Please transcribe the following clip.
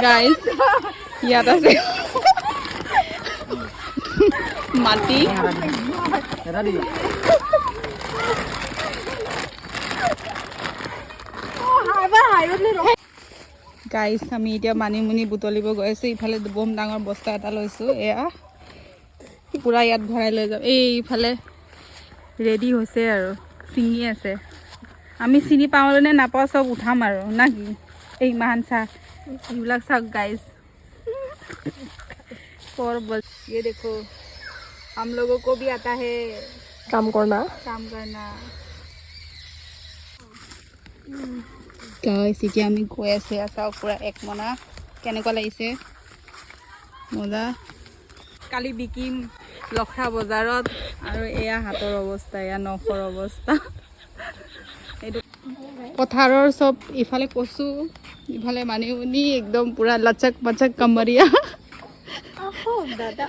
guys ইয়াত আছে মাটি গাইজ আমি এতিয়া মানিমুনি বুটলিব গৈ আছোঁ ইফালে বম ডাঙৰ বস্তা এটা লৈছোঁ এয়া পূৰা ইয়াত ভৰাই লৈ যাম এইফালে ৰেডি হৈছে আৰু ছিঙি আছে আমি চিনি পাওঁ নে নাপাওঁ চব উঠাম আৰু না কি এই ইমান চাহ এইবিলাক চাওক গাইজ और बस ये देखो हम लोगों को भी आता है काम करना गाइस এতিয়া আমি গৈ আছে চাও পুৰা এক মনা কেনেকুৱা লাগিছে মজা কালি বিকিম লখৰা বজাৰত আৰু এয়া হাতৰ অৱস্থা এয়া নখৰ অৱস্থা এইটো পথাৰৰ চব ইফালে কচু ইফালে মানিমুনি একদম পুৰা লচক মচক কমৰিয়া দাদা